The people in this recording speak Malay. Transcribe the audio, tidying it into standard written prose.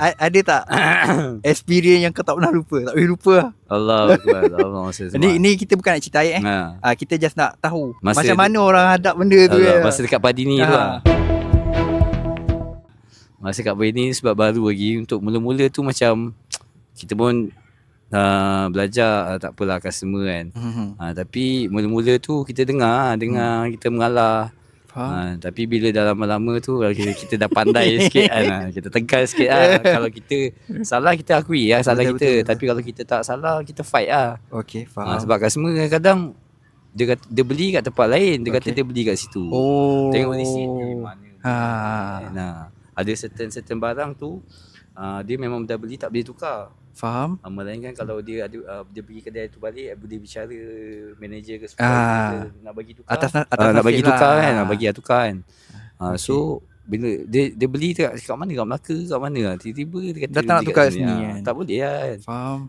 ada tak experience yang kau tak pernah lupa? Tak boleh lupa lah. Allah Akbar. Allah masa Ni kita bukan nak cerita ayat kita just nak tahu macam mana orang hadap benda tu masa dekat padi ni tu lah. Masa kat padi ni sebab baru lagi. Untuk mula-mula tu macam kita pun belajar tak apalah customer kan. Tapi mula-mula tu kita dengar kita mengalah. Tapi bila dah lama-lama tu kita dah pandai sikit kan. Kita tegal sikit lah. Kalau kita salah kita akui lah salah kita. Tapi kalau kita tak salah kita fight lah. Okay, faham. Sebab customer kadang-kadang dia beli kat tempat lain. Dia kata dia beli kat situ. Tengok receipt ni mana. Ada certain barang tu dia memang dah beli tak boleh tukar. Faham. Melainkan kalau dia pergi kedai tu balik, dia bicara manager ke supplier nak bagi tukar. Atas nak bagi tukar lah. Kan, nak bagi tukar kan. So bila dia beli kat mana, kat Melaka kat mana lah. Tiba-tiba dia kata datang nak tukar sini kan. Tak boleh lah kan. Faham.